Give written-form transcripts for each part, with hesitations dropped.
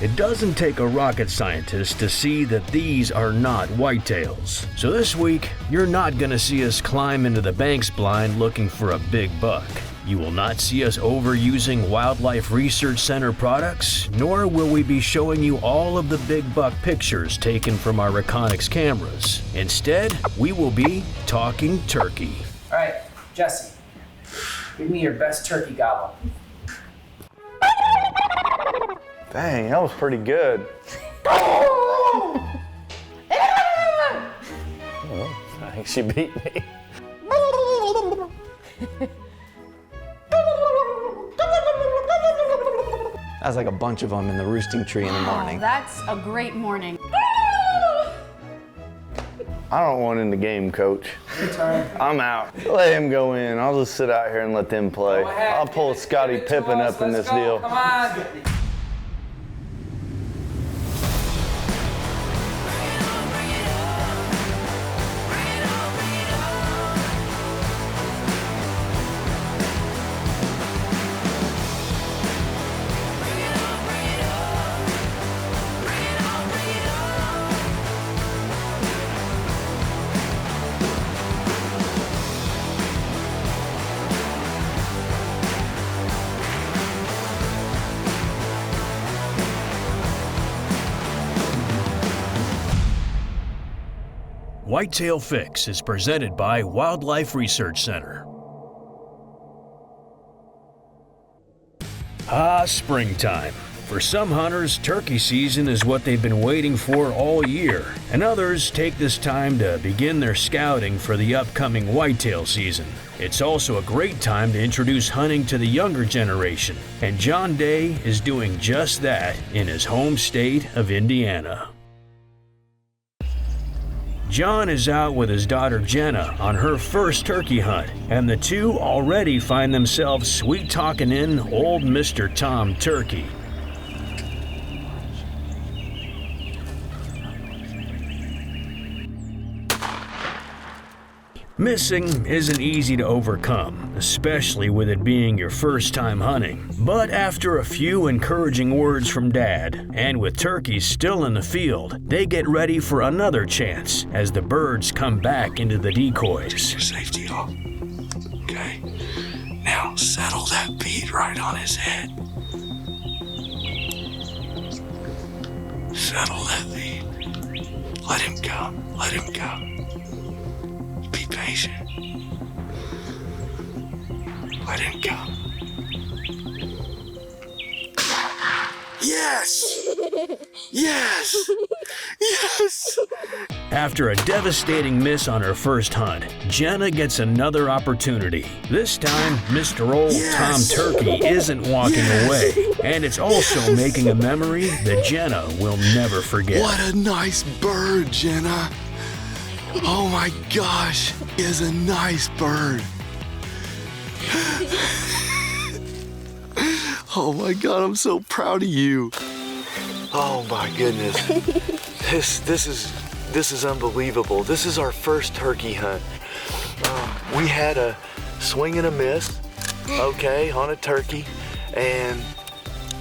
It doesn't take a rocket scientist to see that these are not whitetails. So this week, you're not gonna see us climb into the banks blind looking for a big buck. You will not see us overusing Wildlife Research Center products, nor will we be showing you all of the big buck pictures taken from our Reconyx cameras. Instead, we will be talking turkey. All right, Jesse, give me your best turkey gobble. Dang, that was pretty good. Oh, I think she beat me. That's like a bunch of them in the roosting tree in the morning. Oh, that's a great morning. I don't want in the game, Coach. Your turn. I'm out. Let him go in. I'll just sit out here and let them play. Go ahead. I'll pull Scottie Pippen up in this deal. Come on. Whitetail Fix is presented by Wildlife Research Center. Springtime. For some hunters, turkey season is what they've been waiting for all year, and others take this time to begin their scouting for the upcoming whitetail season. It's also a great time to introduce hunting to the younger generation, and John Day is doing just that in his home state of Indiana. John is out with his daughter Jenna on her first turkey hunt, and the two already find themselves sweet-talking in old Mr. Tom Turkey. Missing isn't easy to overcome, especially with it being your first time hunting. But after a few encouraging words from Dad, and with turkeys still in the field, they get ready for another chance as the birds come back into the decoys. Your safety off. Okay. Now settle that bead right on his head. Settle that bead. Let him go. Let him go. Be patient. Let him go. Yes! Yes! Yes! After a devastating miss on her first hunt, Jenna gets another opportunity. This time, Mr. Old Tom Turkey isn't walking away, and it's also making a memory that Jenna will never forget. What a nice bird, Jenna. Oh my gosh, he is a nice bird. Oh my God, I'm so proud of you. Oh my goodness. This is unbelievable. This is our first turkey hunt. We had a swing and a miss, okay, on a turkey, and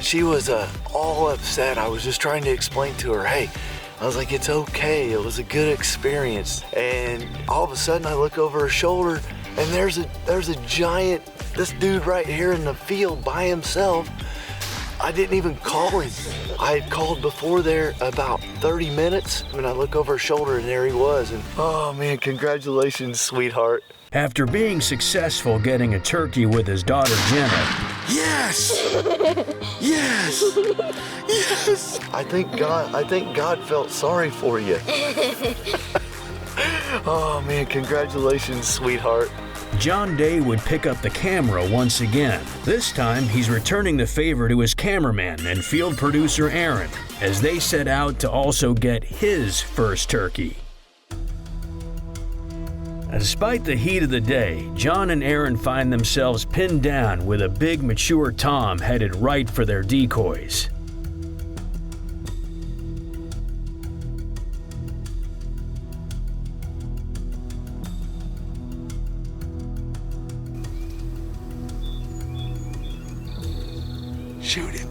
she was all upset. I was just trying to explain to her, hey, I was like, it's okay, it was a good experience. And all of a sudden I look over her shoulder and there's a giant, this dude right here in the field by himself. I didn't even call him. I had called before there about 30 minutes, and I look over her shoulder and there he was. And oh man, congratulations, sweetheart. After being successful getting a turkey with his daughter Jenna, Yes! Yes! Yes! I think God felt sorry for you. Oh man, congratulations, sweetheart. John Day would pick up the camera once again. This time, he's returning the favor to his cameraman and field producer Aaron, as they set out to also get his first turkey. Despite the heat of the day, John and Aaron find themselves pinned down with a big mature tom headed right for their decoys. Shoot him.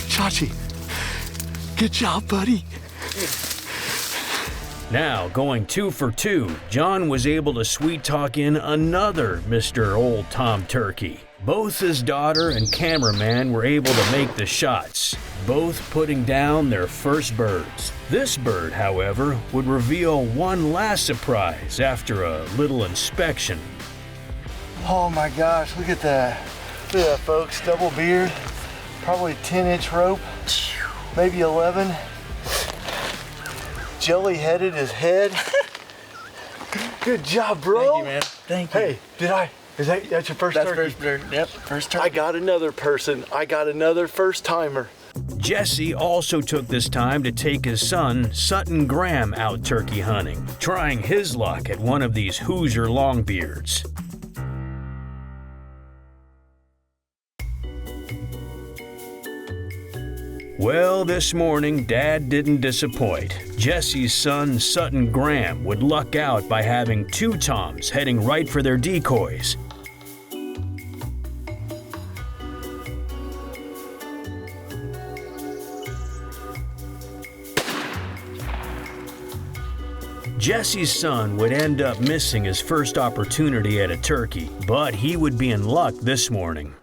Chachi, good job, buddy. Now, going 2 for 2, John was able to sweet talk in another Mr. Old Tom Turkey. Both his daughter and cameraman were able to make the shots, both putting down their first birds. This bird, however, would reveal one last surprise after a little inspection. Oh my gosh, look at that. Look at that, folks. Double beard, probably 10-inch rope, maybe 11. Jelly-headed his head. Good job, bro. Thank you, man. Thank you. Hey, that's your first turkey? First bird. Yep, first turkey. I got another person. I got another first timer. Jesse also took this time to take his son, Sutton Graham, out turkey hunting, trying his luck at one of these Hoosier longbeards. Well, this morning, Dad didn't disappoint. Jesse's son, Sutton Graham, would luck out by having 2 toms heading right for their decoys. Jesse's son would end up missing his first opportunity at a turkey, but he would be in luck this morning.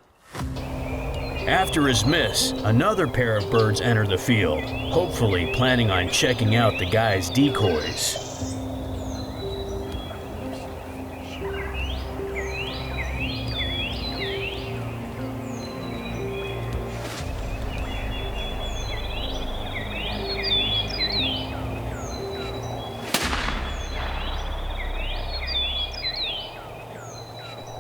After his miss, another pair of birds entered the field, hopefully planning on checking out the guy's decoys.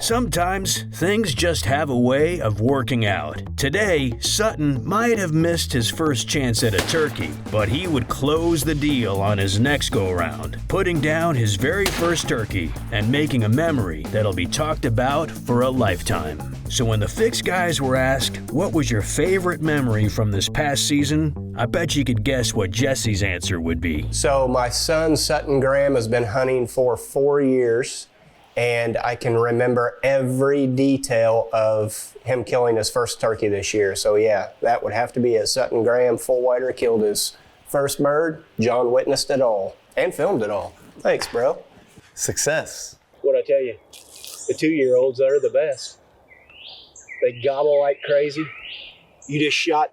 Sometimes things just have a way of working out. Today, Sutton might have missed his first chance at a turkey, but he would close the deal on his next go-around, putting down his very first turkey and making a memory that'll be talked about for a lifetime. So when the Fix guys were asked, what was your favorite memory from this past season, I bet you could guess what Jesse's answer would be. So my son, Sutton Graham, has been hunting for 4 years. And I can remember every detail of him killing his first turkey this year. So yeah, that would have to be it. Sutton Graham, full whiter, killed his first bird. John witnessed it all and filmed it all. Thanks, bro. Success. What I tell you, the 2-year-olds are the best. They gobble like crazy. You just shot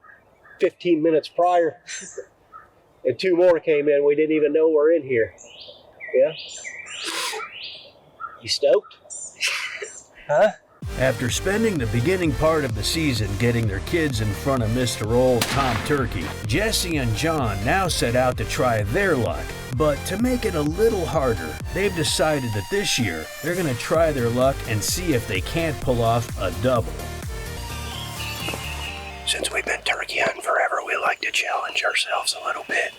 15 minutes prior, and 2 more came in. We didn't even know we're in here. Yeah. You stoked? Huh? After spending the beginning part of the season getting their kids in front of Mr. Old Tom Turkey, Jesse and John now set out to try their luck. But to make it a little harder, they've decided that this year they're going to try their luck and see if they can't pull off a double. Since we've been turkey hunting forever, we like to challenge ourselves a little bit.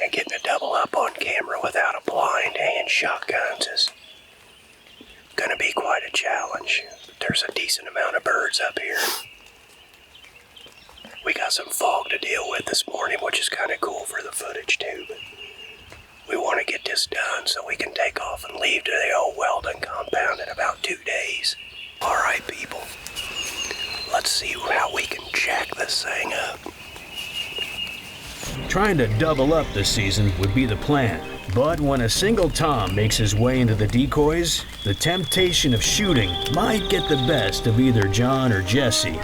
And getting a double up on camera without a blind and shotguns is gonna be quite a challenge. There's a decent amount of birds up here. We got some fog to deal with this morning, which is kind of cool for the footage too, but we want to get this done so we can take off and leave to the old Weldon compound in about 2 days. Alright people, let's see how we can jack this thing up. Trying to double up this season would be the plan, but when a single tom makes his way into the decoys, the temptation of shooting might get the best of either John or Jesse.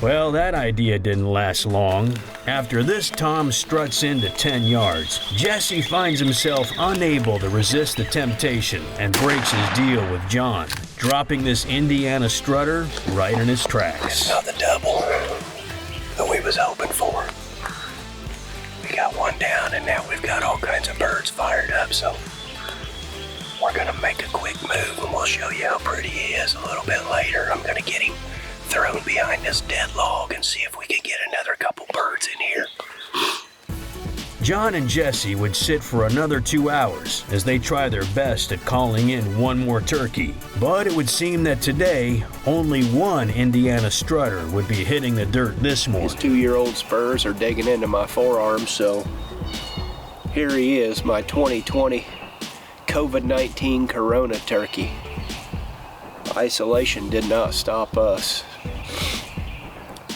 Well, that idea didn't last long. After this tom struts into 10 yards, Jesse finds himself unable to resist the temptation and breaks his deal with John, dropping this Indiana strutter right in his tracks. Not the double that we was hoping for. We got one down and now we've got all kinds of birds fired up, so We're gonna make a quick move and we'll show you how pretty he is a little bit later. I'm gonna get him thrown behind this dead log and see if we can get another couple birds in here. John and Jesse would sit for another 2 hours as they try their best at calling in one more turkey. But it would seem that today, only one Indiana strutter would be hitting the dirt this morning. His 2-year-old spurs are digging into my forearm, so here he is, my 2020 COVID-19 Corona turkey. Isolation did not stop us.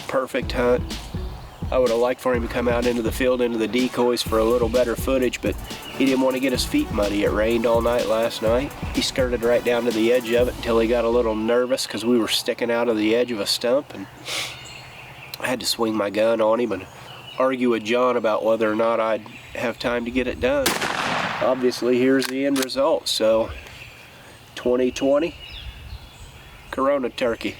Perfect hunt. I would have liked for him to come out into the field, into the decoys for a little better footage, but he didn't want to get his feet muddy. It rained all night last night. He skirted right down to the edge of it until he got a little nervous because we were sticking out of the edge of a stump, and I had to swing my gun on him and argue with John about whether or not I'd have time to get it done. Obviously, here's the end result. So, 2020 Corona turkey.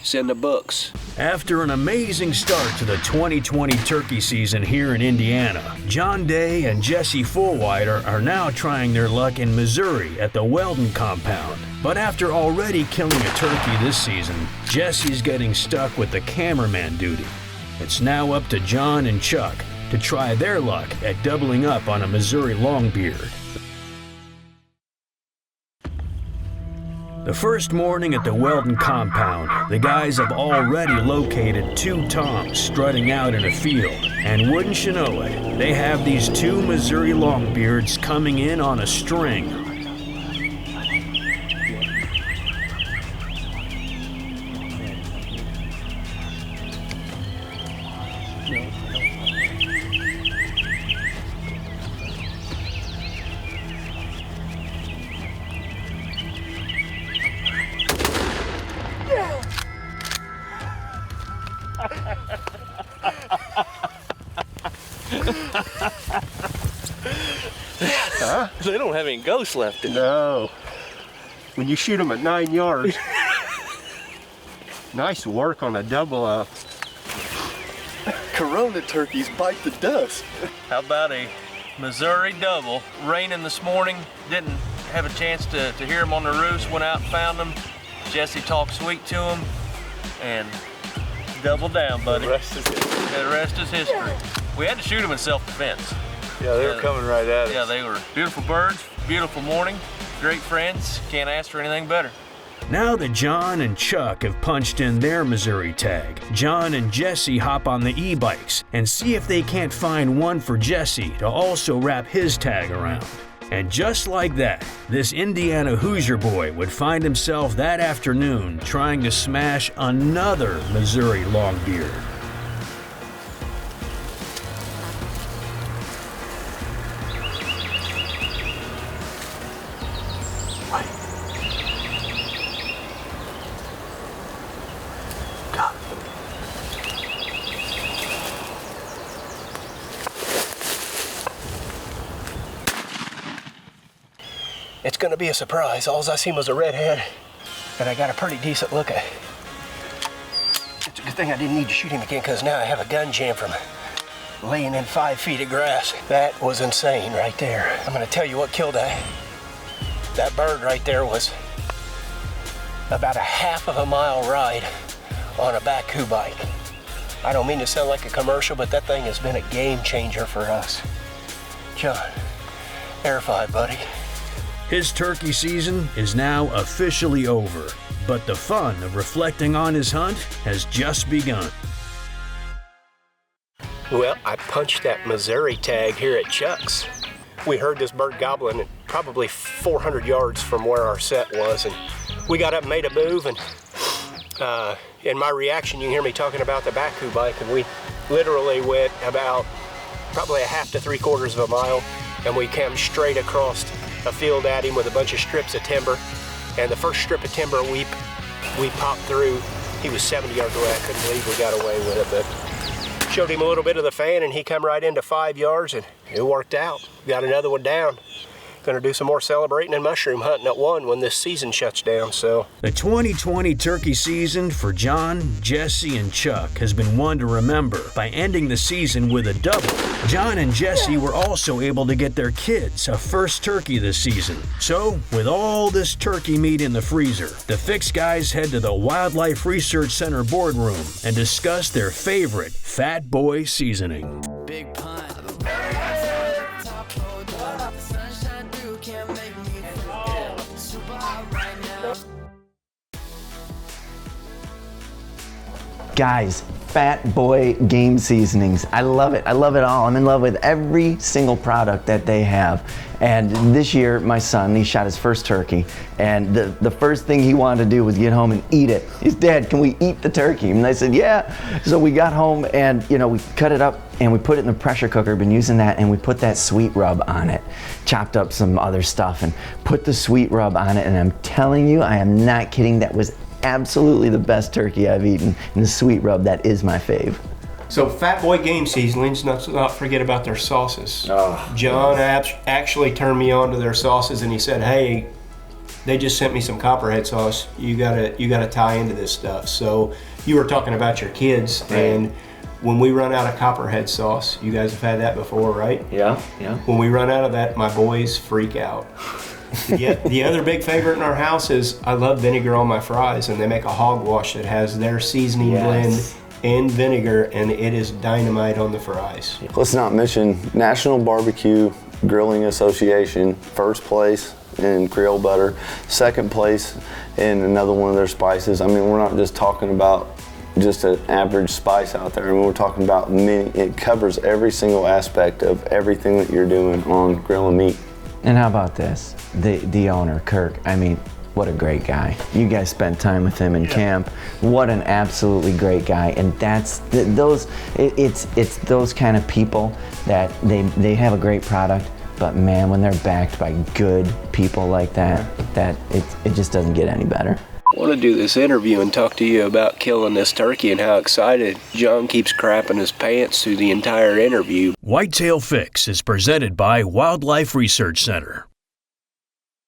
It's in the books. After an amazing start to the 2020 turkey season here in Indiana, John Day and Jesse Fullwider are now trying their luck in Missouri at the Weldon compound. But after already killing a turkey this season, Jesse's getting stuck with the cameraman duty. It's now up to John and Chuck to try their luck at doubling up on a Missouri longbeard. The first morning at the Weldon compound, the guys have already located 2 toms strutting out in a field. And wouldn't you know it, they have these 2 Missouri longbeards coming in on a string. Huh? They don't have any ghosts left in them. No. When you shoot them at 9 yards. Nice work on a double up. Corona turkeys bite the dust. How about a Missouri double? Raining this morning, didn't have a chance to hear them on the roost, went out and found them. Jesse talked sweet to them, and double down, buddy. The rest is history. The rest is history. We had to shoot them in self-defense. Yeah, they were coming right at us. Yeah, they were beautiful birds, beautiful morning, great friends. Can't ask for anything better. Now that John and Chuck have punched in their Missouri tag, John and Jesse hop on the e-bikes and see if they can't find one for Jesse to also wrap his tag around. And just like that, this Indiana Hoosier boy would find himself that afternoon trying to smash another Missouri longbeard. It's gonna be a surprise. All I seen was a redhead, and I got a pretty decent look at. It's a good thing I didn't need to shoot him again, because now I have a gun jam from laying in 5 feet of grass. That was insane right there. I'm gonna tell you what killed that. That bird right there was about a half of a mile ride on a Baku bike. I don't mean to sound like a commercial, but that thing has been a game changer for us. John, air 5, buddy. His turkey season is now officially over, but the fun of reflecting on his hunt has just begun. Well, I punched that Missouri tag here at Chuck's. We heard this bird gobbling at probably 400 yards from where our set was, and we got up and made a move, and in my reaction, you can hear me talking about the Baku bike, and we literally went about probably a half to 3/4 of a mile, and we came straight across a field at him with a bunch of strips of timber. And the first strip of timber we popped through, he was 70 yards away. I couldn't believe we got away with it, but showed him a little bit of the fan, and he come right into 5 yards, and it worked out. Got another one down. Gonna do some more celebrating and mushroom hunting at 1 when this season shuts down, so. The 2020 turkey season for John, Jesse, and Chuck has been one to remember by ending the season with a double. John and Jesse were also able to get their kids a first turkey this season. So, with all this turkey meat in the freezer, the Fix guys head to the Wildlife Research Center boardroom and discuss their favorite Fat Boy seasoning. Big pun. Guys, Fat Boy game seasonings. I love it. I love it all. I'm in love with every single product that they have. And this year, my son, he shot his first turkey. And the first thing he wanted to do was get home and eat it. He's, Dad, can we eat the turkey? And I said, yeah. So we got home and, you know, we cut it up and we put it in the pressure cooker. Been using that, and we put that sweet rub on it. Chopped up some other stuff and put the sweet rub on it. And I'm telling you, I am not kidding, that was absolutely the best turkey I've eaten. And the sweet rub, that is my fave. So Fat Boy game seasonings, not forget about their sauces. Oh, John actually turned me on to their sauces, and he said, hey, they just sent me some Copperhead sauce. You gotta tie into this stuff. So you were talking about your kids, and when we run out of Copperhead sauce, you guys have had that before, right? Yeah. When we run out of that, my boys freak out. The other big favorite in our house is I love vinegar on my fries, and they make a hogwash that has their seasoning blend in vinegar, and it is dynamite on the fries. Let's not mention National Barbecue Grilling Association, first place in Creole butter, second place in another one of their spices. I mean, we're not just talking about just an average spice out there. I mean, we're talking about many. It covers every single aspect of everything that you're doing on grilling meat. And how about this? The owner, Kirk, I mean, what a great guy. You guys spent time with him in camp. What an absolutely great guy. And that's it's those kind of people that they have a great product, but man, when they're backed by good people like that it just doesn't get any better. I want to do this interview and talk to you about killing this turkey and how excited John keeps crapping his pants through the entire interview. Whitetail Fix is presented by Wildlife Research Center.